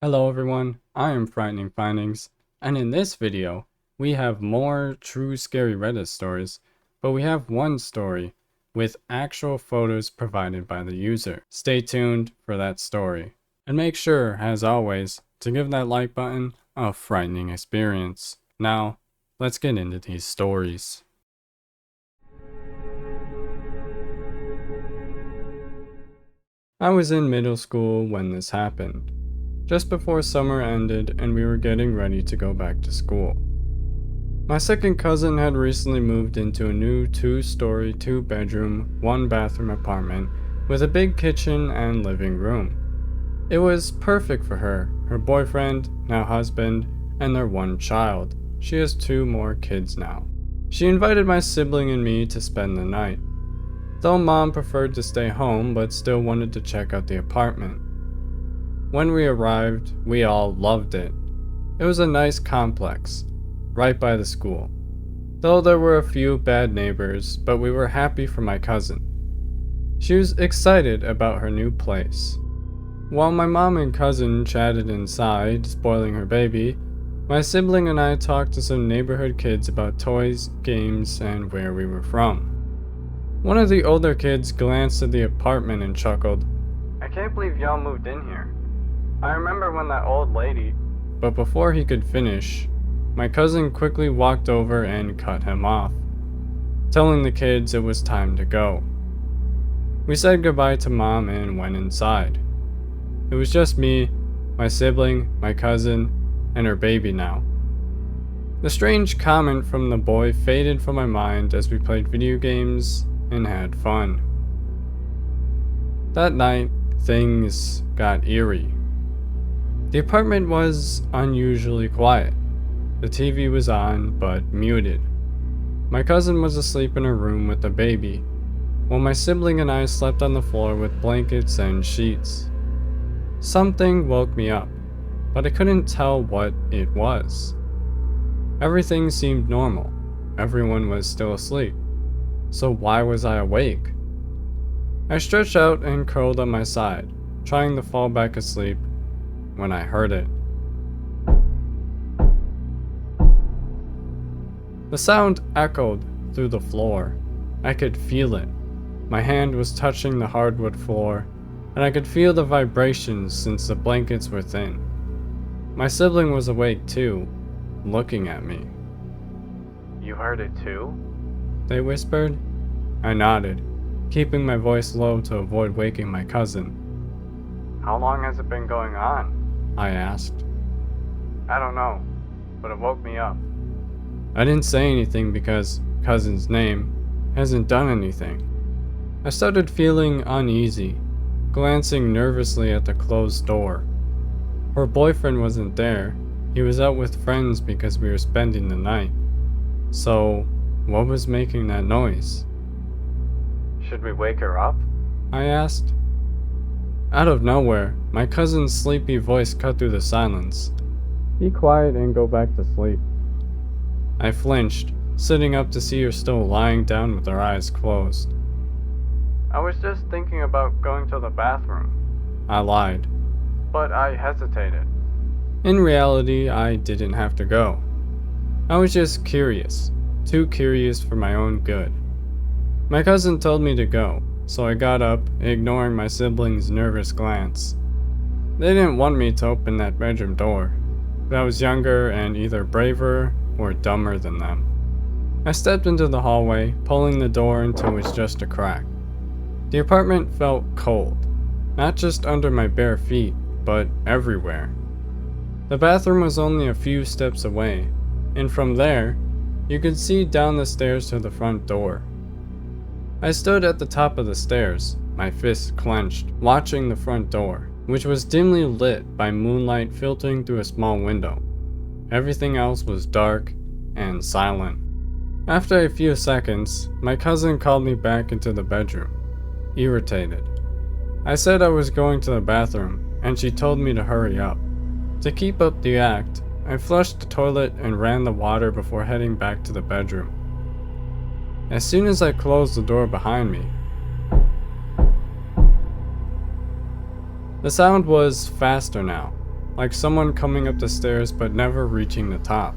Hello everyone, I am Frightening Findings, and in this video, we have more true scary Reddit stories, but we have one story with actual photos provided by the user. Stay tuned for that story. And make sure, as always, to give that like button a frightening experience. Now, let's get into these stories. I was in middle school when this happened. Just before summer ended and we were getting ready to go back to school. My second cousin had recently moved into a new 2-story, 2-bedroom, 1-bathroom apartment with a big kitchen and living room. It was perfect for her, her boyfriend, now husband, and their one child. She has 2 more kids now. She invited my sibling and me to spend the night, though Mom preferred to stay home but still wanted to check out the apartment. When we arrived, we all loved it. It was a nice complex, right by the school. Though there were a few bad neighbors, but we were happy for my cousin. She was excited about her new place. While my mom and cousin chatted inside, spoiling her baby, my sibling and I talked to some neighborhood kids about toys, games, and where we were from. One of the older kids glanced at the apartment and chuckled, "I can't believe y'all moved in here. I remember when that old lady..." But before he could finish, my cousin quickly walked over and cut him off, telling the kids it was time to go. We said goodbye to Mom and went inside. It was just me, my sibling, my cousin, and her baby now. The strange comment from the boy faded from my mind as we played video games and had fun. That night, things got eerie. The apartment was unusually quiet. The TV was on, but muted. My cousin was asleep in her room with the baby, while my sibling and I slept on the floor with blankets and sheets. Something woke me up, but I couldn't tell what it was. Everything seemed normal. Everyone was still asleep. So why was I awake? I stretched out and curled on my side, trying to fall back asleep, when I heard it. The sound echoed through the floor. I could feel it. My hand was touching the hardwood floor, and I could feel the vibrations since the blankets were thin. My sibling was awake too, looking at me. "You heard it too?" they whispered. I nodded, keeping my voice low to avoid waking my cousin. "How long has it been going on?" I asked. "I don't know, but it woke me up." I didn't say anything because cousin's name hasn't done anything. I started feeling uneasy, glancing nervously at the closed door. Her boyfriend wasn't there. He was out with friends because we were spending the night. So, what was making that noise? "Should we wake her up?" I asked. Out of nowhere, my cousin's sleepy voice cut through the silence. "Be quiet and go back to sleep." I flinched, sitting up to see her still lying down with her eyes closed. "I was just thinking about going to the bathroom," I lied, but I hesitated. In reality, I didn't have to go. I was just curious, too curious for my own good. My cousin told me to go, so I got up, ignoring my sibling's nervous glance. They didn't want me to open that bedroom door, but I was younger and either braver or dumber than them. I stepped into the hallway, pulling the door until it was just a crack. The apartment felt cold, not just under my bare feet, but everywhere. The bathroom was only a few steps away, and from there, you could see down the stairs to the front door. I stood at the top of the stairs, my fists clenched, watching the front door, which was dimly lit by moonlight filtering through a small window. Everything else was dark and silent. After a few seconds, my cousin called me back into the bedroom, irritated. I said I was going to the bathroom, and she told me to hurry up. To keep up the act, I flushed the toilet and ran the water before heading back to the bedroom. As soon as I closed the door behind me, the sound was faster now, like someone coming up the stairs but never reaching the top.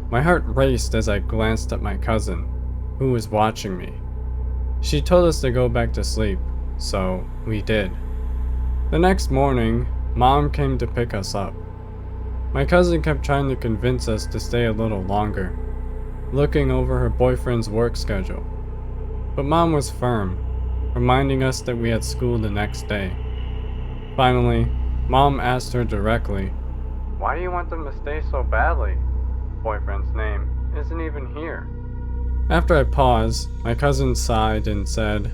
My heart raced as I glanced at my cousin, who was watching me. She told us to go back to sleep, so we did. The next morning, Mom came to pick us up. My cousin kept trying to convince us to stay a little longer, looking over her boyfriend's work schedule. But Mom was firm, reminding us that we had school the next day. Finally, Mom asked her directly, "Why do you want them to stay so badly? Boyfriend's name isn't even here." After I paused, my cousin sighed and said,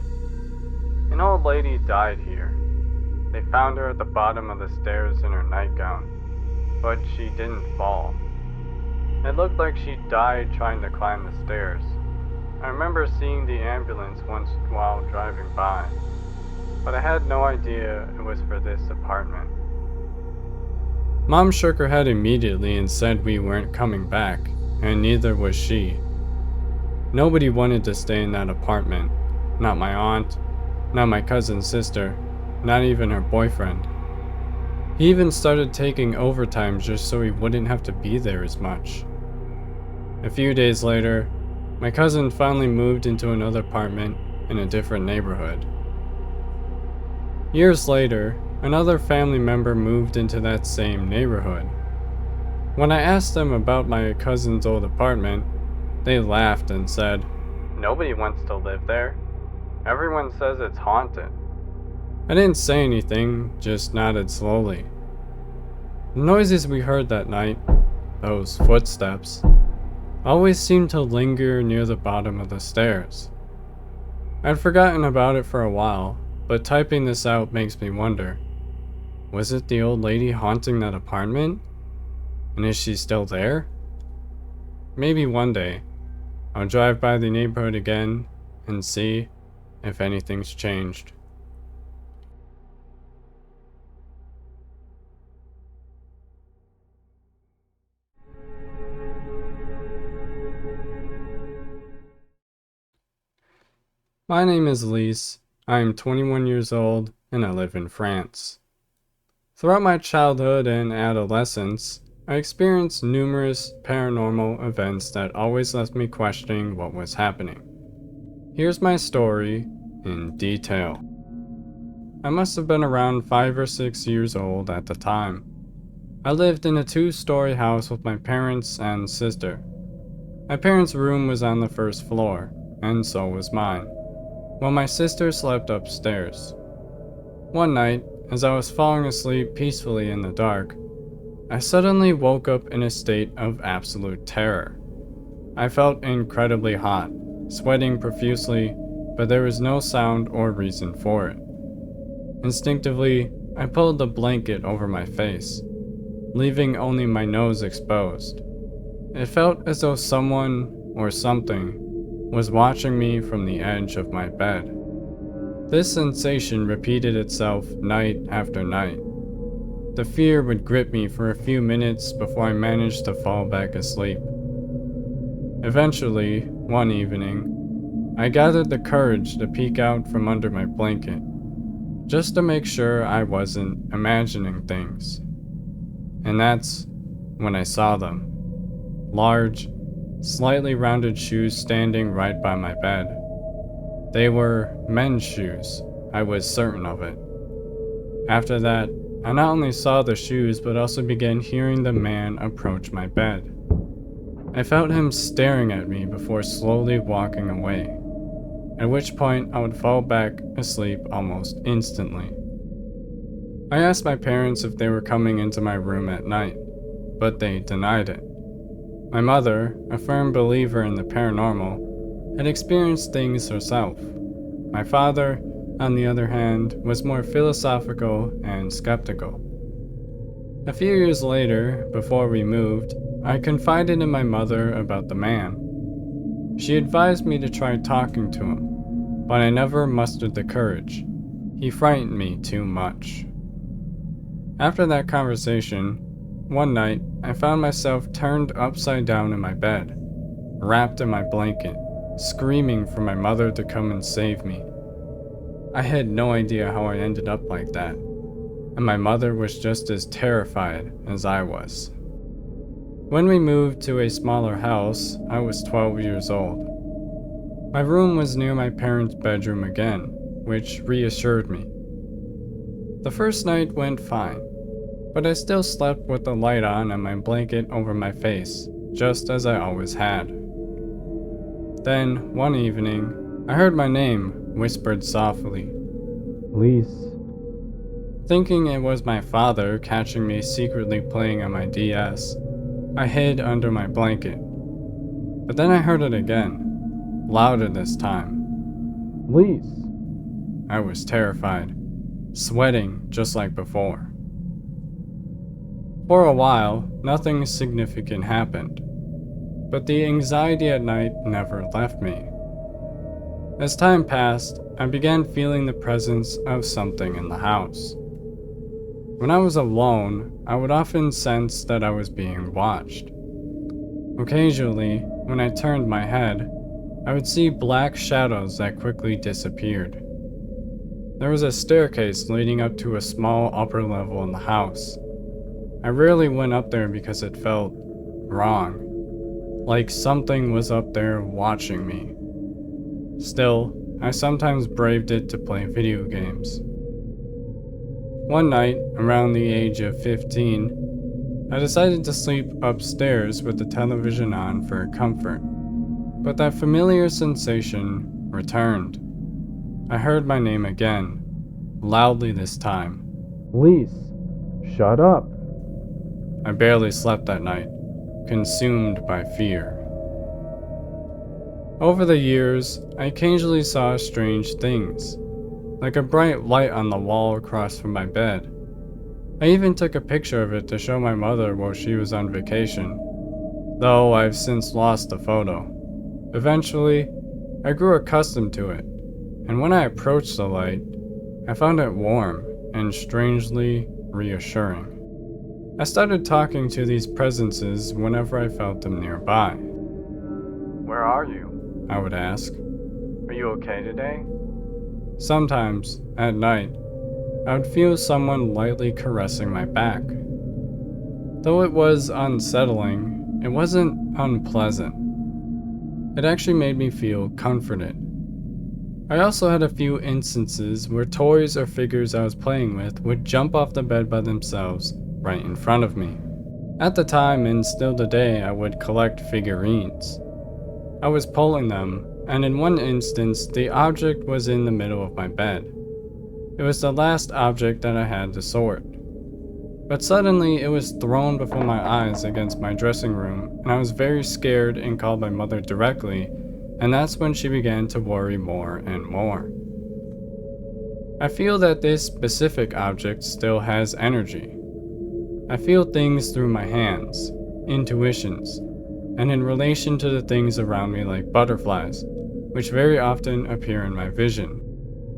"An old lady died here. They found her at the bottom of the stairs in her nightgown, but she didn't fall. It looked like she died trying to climb the stairs. I remember seeing the ambulance once while driving by, but I had no idea it was for this apartment." Mom shook her head immediately and said we weren't coming back, and neither was she. Nobody wanted to stay in that apartment. Not my aunt, not my cousin's sister, not even her boyfriend. He even started taking overtime just so he wouldn't have to be there as much. A few days later, my cousin finally moved into another apartment in a different neighborhood. Years later, another family member moved into that same neighborhood. When I asked them about my cousin's old apartment, they laughed and said, "Nobody wants to live there. Everyone says it's haunted." I didn't say anything, just nodded slowly. The noises we heard that night, those footsteps, always seemed to linger near the bottom of the stairs. I'd forgotten about it for a while, but typing this out makes me wonder, was it the old lady haunting that apartment? And is she still there? Maybe one day, I'll drive by the neighborhood again and see if anything's changed. My name is Lise. I am 21 years old and I live in France. Throughout my childhood and adolescence, I experienced numerous paranormal events that always left me questioning what was happening. Here's my story in detail. I must have been around 5 or 6 years old at the time. I lived in a 2-story house with my parents and sister. My parents' room was on the first floor, and so was mine, while my sister slept upstairs. One night, as I was falling asleep peacefully in the dark, I suddenly woke up in a state of absolute terror. I felt incredibly hot, sweating profusely, but there was no sound or reason for it. Instinctively, I pulled the blanket over my face, leaving only my nose exposed. It felt as though someone or something was watching me from the edge of my bed. This sensation repeated itself night after night. The fear would grip me for a few minutes before I managed to fall back asleep. Eventually, one evening, I gathered the courage to peek out from under my blanket, just to make sure I wasn't imagining things. And that's when I saw them. Large, slightly rounded shoes standing right by my bed. They were men's shoes, I was certain of it. After that, I not only saw the shoes but also began hearing the man approach my bed. I felt him staring at me before slowly walking away, at which point I would fall back asleep almost instantly. I asked my parents if they were coming into my room at night, but they denied it. My mother, a firm believer in the paranormal, had experienced things herself. My father, on the other hand, was more philosophical and skeptical. A few years later, before we moved, I confided in my mother about the man. She advised me to try talking to him, but I never mustered the courage. He frightened me too much. After that conversation, one night I found myself turned upside down in my bed, wrapped in my blanket, screaming for my mother to come and save me. I had no idea how I ended up like that. and my mother was just as terrified as I was. When we moved to a smaller house, I was 12 years old. My room was near my parents' bedroom again, which reassured me. The first night went fine, but I still slept with the light on and my blanket over my face, just as I always had. Then, one evening, I heard my name whispered softly. Lise. Thinking it was my father catching me secretly playing on my DS, I hid under my blanket. But then I heard it again, louder this time. Lise. I was terrified, sweating just like before. For a while, nothing significant happened, but the anxiety at night never left me. As time passed, I began feeling the presence of something in the house. When I was alone, I would often sense that I was being watched. Occasionally, when I turned my head, I would see black shadows that quickly disappeared. There was a staircase leading up to a small upper level in the house. I rarely went up there because it felt wrong, like something was up there watching me. Still, I sometimes braved it to play video games. One night, around the age of 15, I decided to sleep upstairs with the television on for comfort. But that familiar sensation returned. I heard my name again, loudly this time. Lise, shut up. I barely slept that night, consumed by fear. Over the years, I occasionally saw strange things, like a bright light on the wall across from my bed. I even took a picture of it to show my mother while she was on vacation, though I've since lost the photo. Eventually, I grew accustomed to it, and when I approached the light, I found it warm and strangely reassuring. I started talking to these presences whenever I felt them nearby. Where are you? I would ask. Are you okay today? Sometimes, at night, I would feel someone lightly caressing my back. Though it was unsettling, it wasn't unpleasant. It actually made me feel comforted. I also had a few instances where toys or figures I was playing with would jump off the bed by themselves right in front of me. At the time, and still today, I would collect figurines. I was pulling them, and in one instance, the object was in the middle of my bed. It was the last object that I had to sort. But suddenly, it was thrown before my eyes against my dressing room, and I was very scared and called my mother directly, and that's when she began to worry more and more. I feel that this specific object still has energy. I feel things through my hands, intuitions, and in relation to the things around me like butterflies, which very often appear in my vision,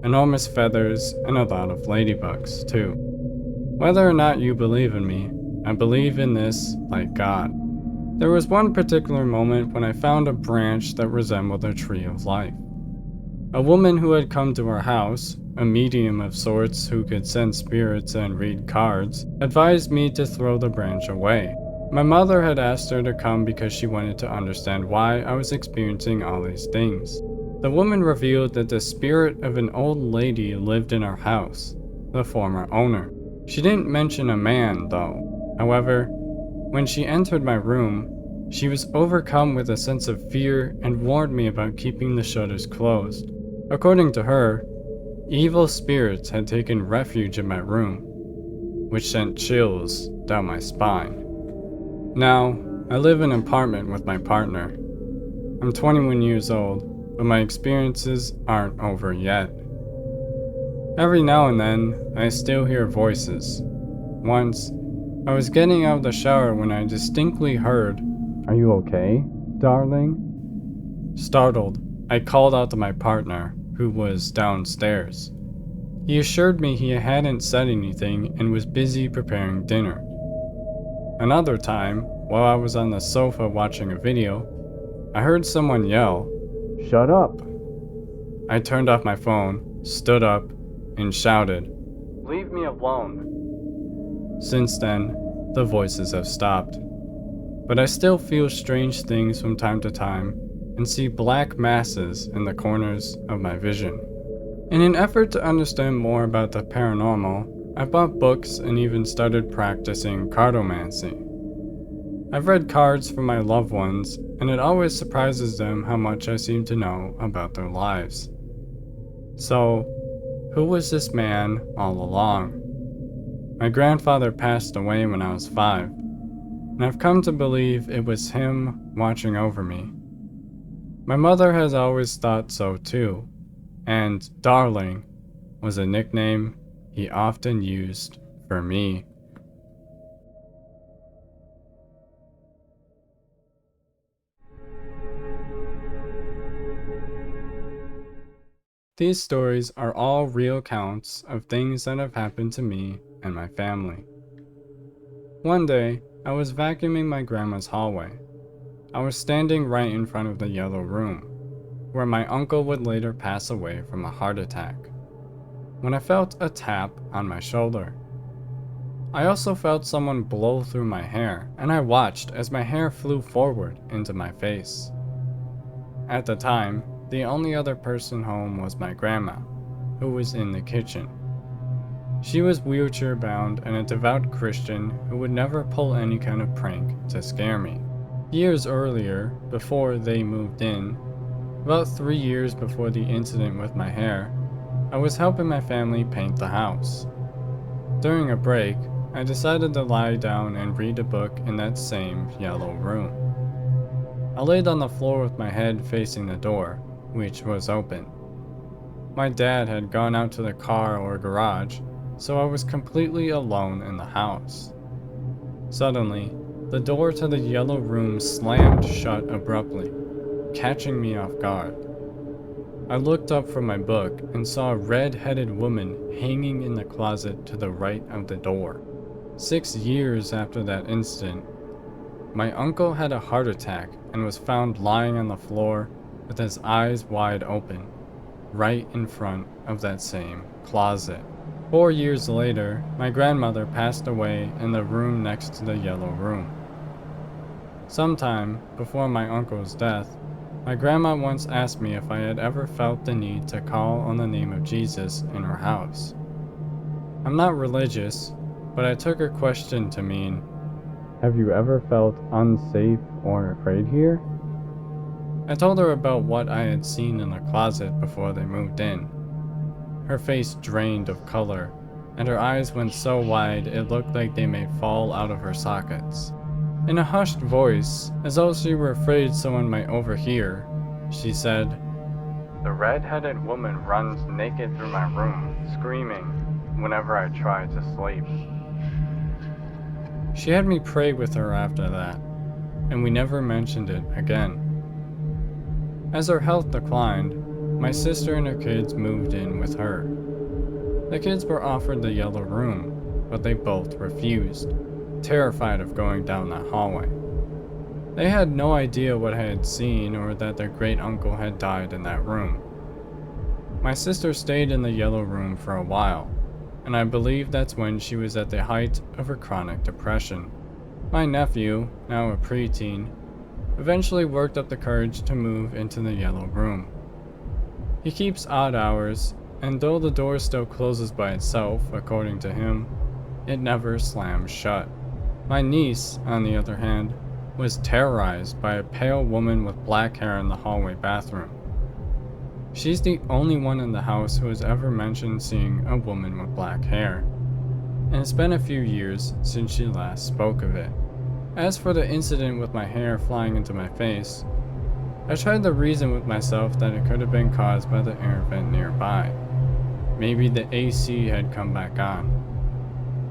enormous feathers, and a lot of ladybugs, too. Whether or not you believe in me, I believe in this like God. There was one particular moment when I found a branch that resembled a tree of life. A woman who had come to our house, a medium of sorts who could sense spirits and read cards, advised me to throw the branch away. My mother had asked her to come because she wanted to understand why I was experiencing all these things. The woman revealed that the spirit of an old lady lived in our house, the former owner. She didn't mention a man, though. However, when she entered my room, she was overcome with a sense of fear and warned me about keeping the shutters closed. According to her, evil spirits had taken refuge in my room, which sent chills down my spine. Now, I live in an apartment with my partner. I'm 21 years old, but my experiences aren't over yet. Every now and then, I still hear voices. Once, I was getting out of the shower when I distinctly heard, "Are you okay, darling?" Startled, I called out to my partner, who was downstairs. He assured me he hadn't said anything and was busy preparing dinner. Another time, while I was on the sofa watching a video, I heard someone yell, "Shut up!" I turned off my phone, stood up, and shouted, "Leave me alone." Since then, the voices have stopped. But I still feel strange things from time to time and see black masses in the corners of my vision. In an effort to understand more about the paranormal, I bought books and even started practicing cartomancy. I've read cards for my loved ones, and it always surprises them how much I seem to know about their lives. So, who was this man all along? My grandfather passed away when I was 5, and I've come to believe it was him watching over me. My mother has always thought so too, and Darling was a nickname he often used for me. These stories are all real accounts of things that have happened to me and my family. One day, I was vacuuming my grandma's hallway. I was standing right in front of the yellow room, where my uncle would later pass away from a heart attack, when I felt a tap on my shoulder. I also felt someone blow through my hair, and I watched as my hair flew forward into my face. At the time, the only other person home was my grandma, who was in the kitchen. She was wheelchair bound and a devout Christian who would never pull any kind of prank to scare me. Years earlier, before they moved in, about 3 years before the incident with my hair, I was helping my family paint the house. During a break, I decided to lie down and read a book in that same yellow room. I laid on the floor with my head facing the door, which was open. My dad had gone out to the car or garage, so I was completely alone in the house. Suddenly, the door to the yellow room slammed shut abruptly, catching me off guard. I looked up from my book and saw a red-headed woman hanging in the closet to the right of the door. 6 years after that incident, my uncle had a heart attack and was found lying on the floor with his eyes wide open, right in front of that same closet. 4 years later, my grandmother passed away in the room next to the yellow room. Sometime before my uncle's death, my grandma once asked me if I had ever felt the need to call on the name of Jesus in her house. I'm not religious, but I took her question to mean, "Have you ever felt unsafe or afraid here?" I told her about what I had seen in the closet before they moved in. Her face drained of color, and her eyes went so wide it looked like they may fall out of her sockets. In a hushed voice, as though she were afraid someone might overhear, she said, "The red-headed woman runs naked through my room, screaming whenever I try to sleep." She had me pray with her after that, and we never mentioned it again. As her health declined, my sister and her kids moved in with her. The kids were offered the yellow room, but they both refused, terrified of going down that hallway. They had no idea what I had seen or that their great-uncle had died in that room. My sister stayed in the yellow room for a while, and I believe that's when she was at the height of her chronic depression. My nephew, now a preteen, eventually worked up the courage to move into the yellow room. He keeps odd hours, and though the door still closes by itself, according to him, it never slams shut. My niece, on the other hand, was terrorized by a pale woman with black hair in the hallway bathroom. She's the only one in the house who has ever mentioned seeing a woman with black hair, and it's been a few years since she last spoke of it. As for the incident with my hair flying into my face, I tried to reason with myself that it could have been caused by the air vent nearby. Maybe the AC had come back on.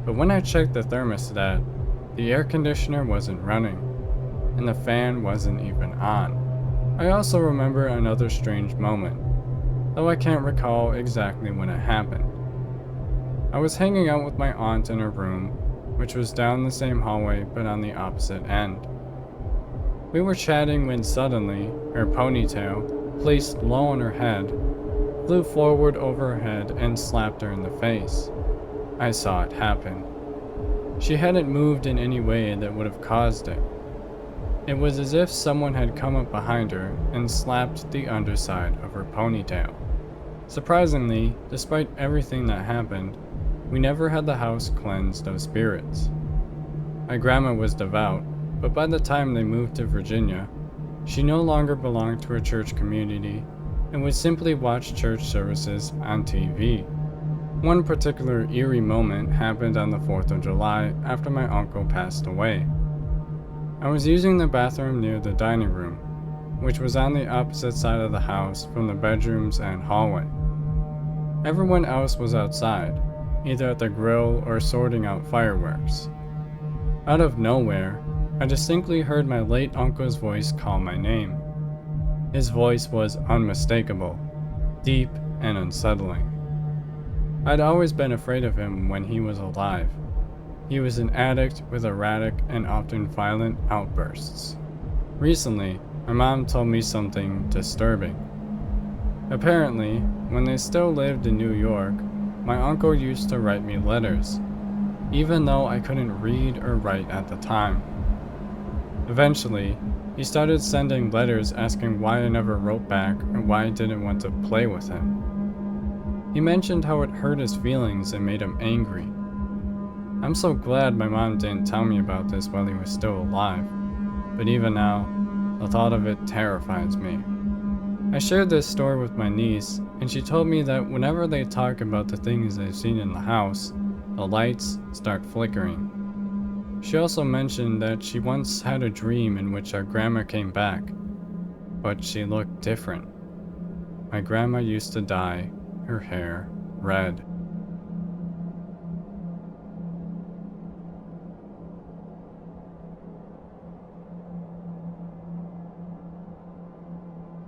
But when I checked the thermostat, the air conditioner wasn't running, and the fan wasn't even on. I also remember another strange moment, though I can't recall exactly when it happened. I was hanging out with my aunt in her room, which was down the same hallway but on the opposite end. We were chatting when suddenly, her ponytail, placed low on her head, flew forward over her head and slapped her in the face. I saw it happen. She hadn't moved in any way that would have caused it. It was as if someone had come up behind her and slapped the underside of her ponytail. Surprisingly, despite everything that happened, we never had the house cleansed of spirits. My grandma was devout, but by the time they moved to Virginia, she no longer belonged to a church community and would simply watch church services on TV. One particular eerie moment happened on the 4th of July after my uncle passed away. I was using the bathroom near the dining room, which was on the opposite side of the house from the bedrooms and hallway. Everyone else was outside, either at the grill or sorting out fireworks. Out of nowhere, I distinctly heard my late uncle's voice call my name. His voice was unmistakable, deep and unsettling. I'd always been afraid of him when he was alive. He was an addict with erratic and often violent outbursts. Recently, my mom told me something disturbing. Apparently, when they still lived in New York, my uncle used to write me letters, even though I couldn't read or write at the time. Eventually, he started sending letters asking why I never wrote back or why I didn't want to play with him. He mentioned how it hurt his feelings and made him angry. I'm so glad my mom didn't tell me about this while he was still alive, but even now, the thought of it terrifies me. I shared this story with my niece, and she told me that whenever they talk about the things they've seen in the house, the lights start flickering. She also mentioned that she once had a dream in which our grandma came back, but she looked different. My grandma used to dye her hair red.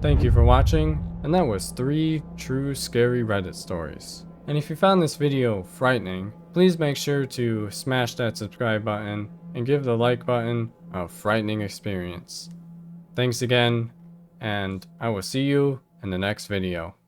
Thank you for watching, and that was 3 true scary Reddit stories. And if you found this video frightening, please make sure to smash that subscribe button and give the like button a frightening experience. Thanks again, and I will see you in the next video.